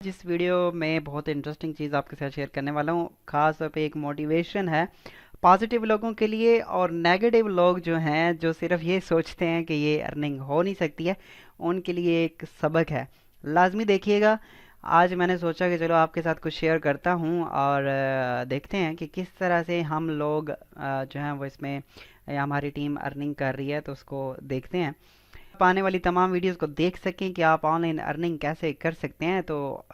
जिस वीडियो में बहुत इंटरेस्टिंग चीज़ आपके साथ शेयर करने वाला हूँ, ख़ास तौर पे एक मोटिवेशन है पॉजिटिव लोगों के लिए, और नेगेटिव लोग जो हैं जो सिर्फ ये सोचते हैं कि ये अर्निंग हो नहीं सकती है, उनके लिए एक सबक है। लाजमी देखिएगा। आज मैंने सोचा कि चलो आपके साथ कुछ शेयर करता हूँ और देखते हैं कि किस तरह से हम लोग जो हैं वो इसमें या हमारी टीम अर्निंग कर रही है, तो उसको देखते हैं। आप आने वाली तमाम वीडियोस को देख सकें कि आप ऑनलाइन अर्निंग कैसे कर सकते हैं, तो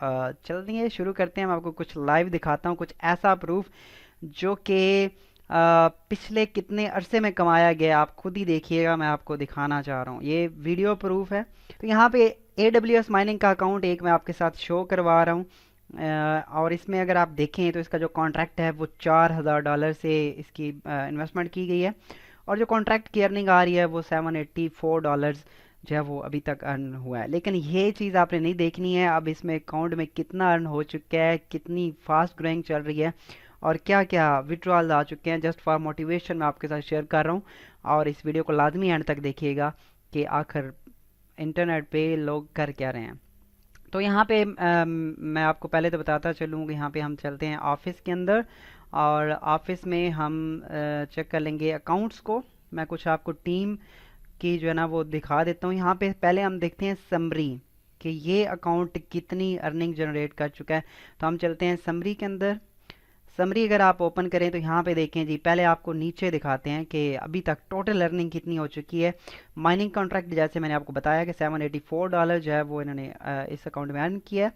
चलिए शुरू करते हैं। मैं आपको कुछ लाइव दिखाता हूँ, कुछ ऐसा प्रूफ जो कि पिछले कितने अरसे में कमाया गया, आप खुद ही देखिएगा। मैं आपको दिखाना चाह रहा हूँ, ये वीडियो प्रूफ है। तो यहाँ पे AWS माइनिंग का अकाउंट एक मैं आपके साथ शो करवा रहा हूँ। और इसमें अगर आप देखें तो इसका जो कॉन्ट्रैक्ट है वो $4000 से इसकी इन्वेस्टमेंट की गई है, और जो कॉन्ट्रैक्ट की अर्निंग आ रही है वो $784 जो है वो अभी तक अर्न हुआ है। लेकिन ये चीज़ आपने नहीं देखनी है अब इसमें अकाउंट में कितना अर्न हो चुका है, कितनी फास्ट ग्रोइंग चल रही है, और क्या क्या विड्रॉल आ चुके हैं। जस्ट फॉर मोटिवेशन मैं आपके साथ शेयर कर रहा हूँ, और इस वीडियो को लाजमी एंड तक देखिएगा कि आखिर इंटरनेट पे लोग कर क्या रहे हैं। तो यहाँ पे मैं आपको पहले तो बताता चलूँ कि यहाँ पे हम चलते हैं ऑफिस के अंदर, और ऑफिस में हम चेक कर लेंगे अकाउंट्स को। मैं कुछ आपको टीम की जो है ना वो दिखा देता हूँ। यहाँ पे पहले हम देखते हैं समरी कि ये अकाउंट कितनी अर्निंग जनरेट कर चुका है। तो हम चलते हैं समरी के अंदर। समरी अगर आप ओपन करें तो यहाँ पे देखें जी, पहले आपको नीचे दिखाते हैं कि अभी तक टोटल अर्निंग कितनी हो चुकी है। माइनिंग कॉन्ट्रैक्ट जैसे मैंने आपको बताया कि $784 जो है वो इन्होंने इस अकाउंट में अर्न किया है।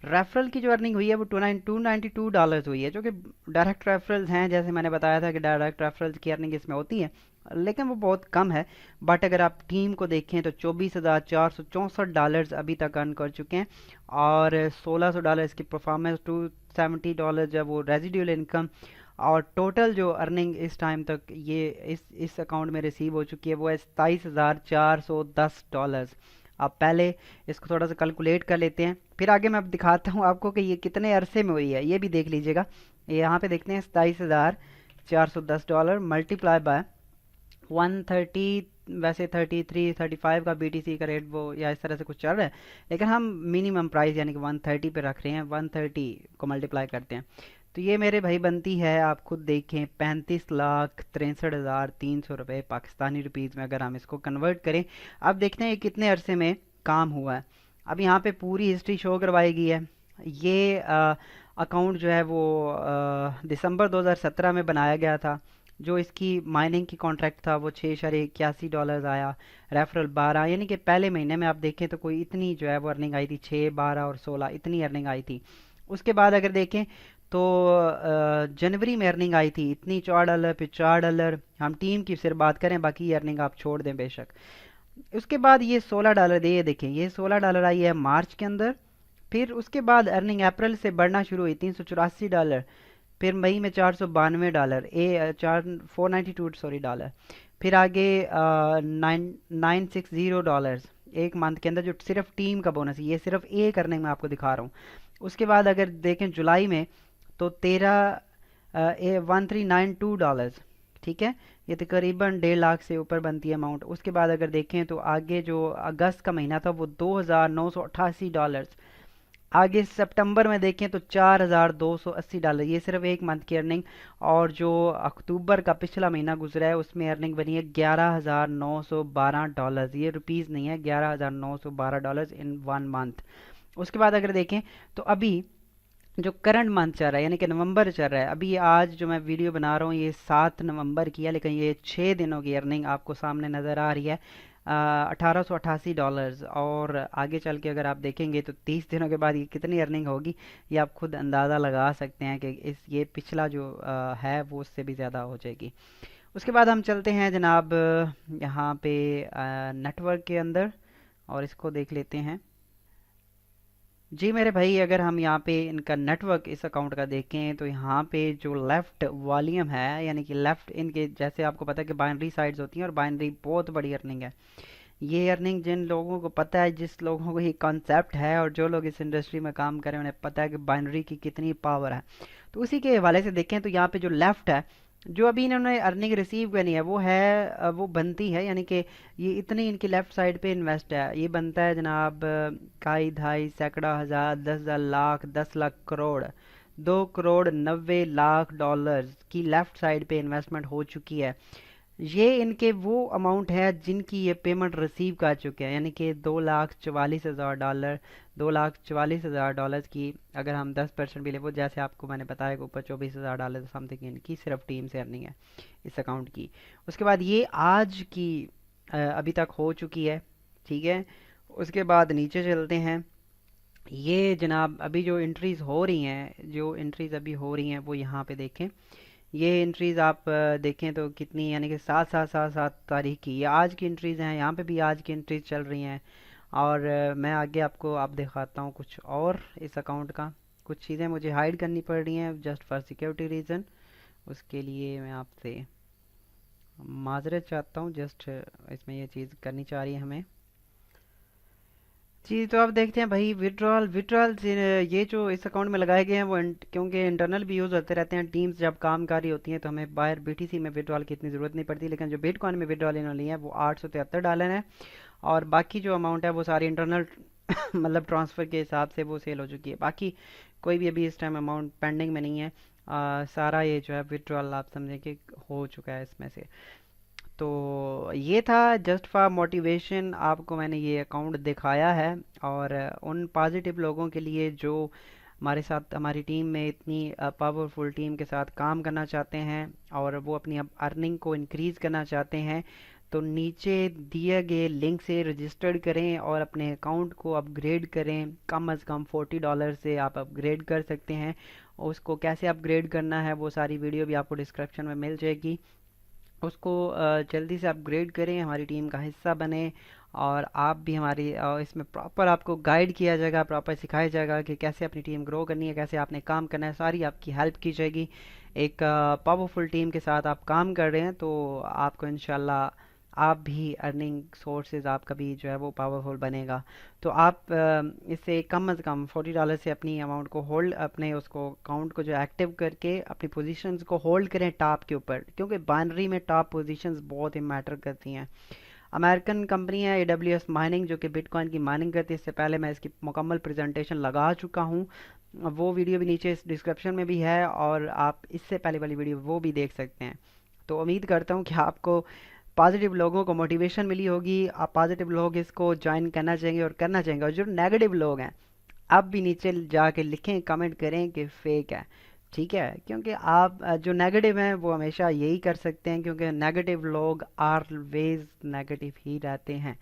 रेफरल की जो अर्निंग हुई है वो $292 हुई है, जो कि डायरेक्ट रेफरल्स हैं। जैसे मैंने बताया था कि डायरेक्ट रेफरल्स की अर्निंग इसमें होती है, लेकिन वो बहुत कम है। बट अगर आप टीम को देखें तो $24,464 अभी तक अर्न कर चुके हैं, और $1600 की परफॉर्मेंस, $270 जब वो रेजिडुअल इनकम, और टोटल जो अर्निंग इस टाइम तक ये इस अकाउंट में रिसीव हो चुकी है वो है $27,410। अब पहले इसको थोड़ा सा कैलकुलेट कर लेते हैं, फिर आगे मैं अब दिखाता हूँ आपको कि ये कितने अरसे में हुई है। ये भी देख लीजिएगा, यहाँ पे देखते हैं $27,410 मल्टीप्लाई बाय 130। वैसे 33 35 का BTC का रेट वो या इस तरह से कुछ चल रहा है, लेकिन हम मिनिमम प्राइस यानी कि 130 पे रख रहे हैं। 130 को मल्टीप्लाई करते हैं तो ये मेरे भाई बनती है, आप खुद देखें, 35,63,300 रुपये पाकिस्तानी रुपीज़ में अगर हम इसको कन्वर्ट करें। अब देखते हैं ये कितने अरसे में काम हुआ है। अब यहाँ पे पूरी हिस्ट्री शो करवाई गई है। ये अकाउंट जो है वो दिसंबर 2017 में बनाया गया था। जो इसकी माइनिंग की कॉन्ट्रैक्ट था वो $6.81 आया। रेफरल 12, यानी कि पहले महीने में आप देखें तो कोई इतनी जो है वो अर्निंग आई थी, 6 12 और 16 इतनी अर्निंग आई थी। उसके बाद अगर देखें तो जनवरी में अर्निंग आई थी इतनी, $4, फिर $4। हम टीम की सिर्फ बात करें, बाकी अर्निंग आप छोड़ दें बेशक। उसके बाद ये $16 दे, ये देखें ये $16 आई है मार्च के अंदर। फिर उसके बाद अर्निंग अप्रैल से बढ़ना शुरू हुई, $384। फिर मई में $492, ए चार 492 सॉरी डॉलर। फिर आगे 960 एक मंथ के अंदर, जो सिर्फ टीम का बोनस है। ये सिर्फ एक अर्निंग में आपको दिखा रहा हूँ। उसके बाद अगर देखें जुलाई में तो 13,1392। ठीक है, ये तकरीबन 1.5 लाख से ऊपर बनती है अमाउंट। उसके बाद अगर देखें तो आगे जो अगस्त का महीना था वो $2,988। आगे सितंबर में देखें तो $4,280, ये सिर्फ एक मंथ की अर्निंग। और जो अक्टूबर का पिछला महीना गुजरा है उसमें अर्निंग बनी है $11,912। ये रुपीज़ नहीं है, $11,912 इन 1 मंथ। उसके बाद अगर देखें तो अभी जो करंट मंथ चल रहा है यानी कि नवंबर चल रहा है, अभी आज जो मैं वीडियो बना रहा हूँ ये 7 नवंबर की है, लेकिन ये 6 दिनों की अर्निंग आपको सामने नज़र आ रही है, $1888। और आगे चल के अगर आप देखेंगे तो 30 दिनों के बाद ये कितनी अर्निंग होगी, ये आप खुद अंदाज़ा लगा सकते हैं कि इस ये पिछला जो है वो उससे भी ज़्यादा हो जाएगी। उसके बाद हम चलते हैं जनाब यहाँ पे नेटवर्क के अंदर, और इसको देख लेते हैं। जी मेरे भाई, अगर हम यहाँ पे इनका नेटवर्क इस अकाउंट का देखें तो यहाँ पे जो लेफ़्ट वॉल्यूम है, यानी कि लेफ़्ट इनके, जैसे आपको पता है कि बाइनरी साइड्स होती हैं, और बाइनरी बहुत बड़ी अर्निंग है। ये अर्निंग जिन लोगों को पता है, जिस लोगों को ये कॉन्सेप्ट है, और जो लोग इस इंडस्ट्री में काम करें उन्हें पता है कि बाइनरी की कितनी पावर है। तो उसी के हवाले से देखें तो यहाँ पे जो लेफ़्ट है जो अभी इन्होंने अर्निंग रिसीव करनी है वो है वो बनती है, यानी कि ये इतनी इनकी लेफ्ट साइड पे इन्वेस्ट है, ये बनता है जनाब काई धाई सैकड़ा हज़ार 10,000 लाख 10 लाख करोड़, 2 करोड़ 90 लाख डॉलर्स की लेफ्ट साइड पे इन्वेस्टमेंट हो चुकी है। ये इनके वो अमाउंट है जिनकी ये पेमेंट रिसीव कर चुके हैं, यानी कि 2,44,000 डॉलर, 2,44,000 डॉलर की अगर हम 10% भी ले, वो जैसे आपको मैंने बताया कि ऊपर 24,000 डॉलर समथिंग इनकी सिर्फ टीम से अर्निंग है इस अकाउंट की। उसके बाद ये आज की अभी तक हो चुकी है, ठीक है। उसके बाद नीचे चलते हैं। ये जनाब अभी जो एंट्रीज हो रही हैं, जो एंट्रीज अभी हो रही हैं वो यहाँ पे देखें। ये एंट्रीज आप देखें तो कितनी, यानी कि 7 7 7 7 तारीख की ये आज की एंट्रीज हैं, यहाँ पे भी आज की एंट्रीज चल रही हैं। और मैं आगे आपको आप दिखाता हूँ कुछ और इस अकाउंट का। कुछ चीज़ें मुझे हाइड करनी पड़ रही हैं जस्ट फॉर सिक्योरिटी रीज़न, उसके लिए मैं आपसे माजरत चाहता हूँ। जस्ट इसमें ये चीज़ करनी चाह रही है हमें जी। तो आप देखते हैं भाई, विड्रॉल विड्रॉल ये जो इस अकाउंट में लगाए गए हैं वो क्योंकि इंटरनल भी यूज़ होते रहते हैं, टीम्स जब काम कर रही होती हैं तो हमें बाहर बीटीसी में विड्रॉल की इतनी ज़रूरत नहीं पड़ती, लेकिन जो बिटकॉइन में विड्रॉल इन्होंने लिया है वो $873 है। और बाकी जो अमाउंट है वो सारी इंटरनल मतलब ट्रांसफ़र के हिसाब से वो सेल हो चुकी है। बाकी कोई भी अभी इस टाइम अमाउंट पेंडिंग में नहीं है। सारा ये जो है विड्रॉल आप समझें कि हो चुका है इसमें से। तो ये था जस्ट फॉर मोटिवेशन, आपको मैंने ये अकाउंट दिखाया है। और उन पॉजिटिव लोगों के लिए जो हमारे साथ हमारी टीम में इतनी पावरफुल टीम के साथ काम करना चाहते हैं और वो अपनी अर्निंग को इंक्रीज़ करना चाहते हैं, तो नीचे दिए गए लिंक से रजिस्टर्ड करें और अपने अकाउंट को अपग्रेड करें। कम से कम $40 से आप अपग्रेड कर सकते हैं। उसको कैसे अपग्रेड करना है वो सारी वीडियो भी आपको डिस्क्रिप्शन में मिल जाएगी। उसको जल्दी से अपग्रेड करें, हमारी टीम का हिस्सा बने। और आप भी हमारी इसमें प्रॉपर आपको गाइड किया जाएगा, प्रॉपर सिखाया जाएगा कि कैसे अपनी टीम ग्रो करनी है, कैसे आपने काम करना है, सारी आपकी हेल्प की जाएगी। एक पावरफुल टीम के साथ आप काम कर रहे हैं तो आपको इंशाल्लाह आप भी अर्निंग सोर्सेज आपका भी जो है वो पावरफुल बनेगा। तो आप इससे कम से कम $40 से अपनी अमाउंट को होल्ड, अपने उसको अकाउंट को जो एक्टिव करके अपनी पोजीशंस को होल्ड करें टॉप के ऊपर, क्योंकि बाइनरी में टॉप पोजीशंस बहुत ही मैटर करती हैं। अमेरिकन कंपनी है AWS माइनिंग जो कि बिटकॉइन की माइनिंग करती है। इससे पहले मैं इसकी मुकम्मल प्रेजेंटेशन लगा चुका हूँ, वो वीडियो भी नीचे इस डिस्क्रिप्शन में भी है और आप इससे पहले वाली वीडियो वो भी देख सकते हैं। तो उम्मीद करता हूँ कि आपको पॉजिटिव लोगों को मोटिवेशन मिली होगी, आप पॉजिटिव लोग इसको ज्वाइन करना चाहेंगे और करना चाहेंगे। और जो नेगेटिव लोग हैं आप भी नीचे जाके लिखें, कमेंट करें कि फेक है, ठीक है। क्योंकि आप जो नेगेटिव हैं वो हमेशा यही कर सकते हैं, क्योंकि नेगेटिव लोग ऑलवेज नेगेटिव ही रहते हैं।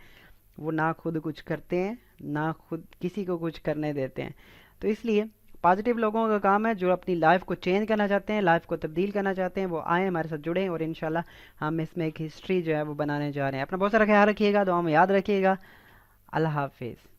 वो ना खुद कुछ करते हैं ना खुद किसी को कुछ करने देते हैं। तो इसलिए पॉजिटिव लोगों का काम है, जो अपनी लाइफ को चेंज करना चाहते हैं, लाइफ को तब्दील करना चाहते हैं, वो आए हमारे साथ जुड़ें और इंशाल्लाह हम इसमें एक हिस्ट्री जो है वो बनाने जा रहे हैं। अपना बहुत सारा ख्याल रखिएगा, दुआ में याद रखिएगा। अल्लाह हाफिज़।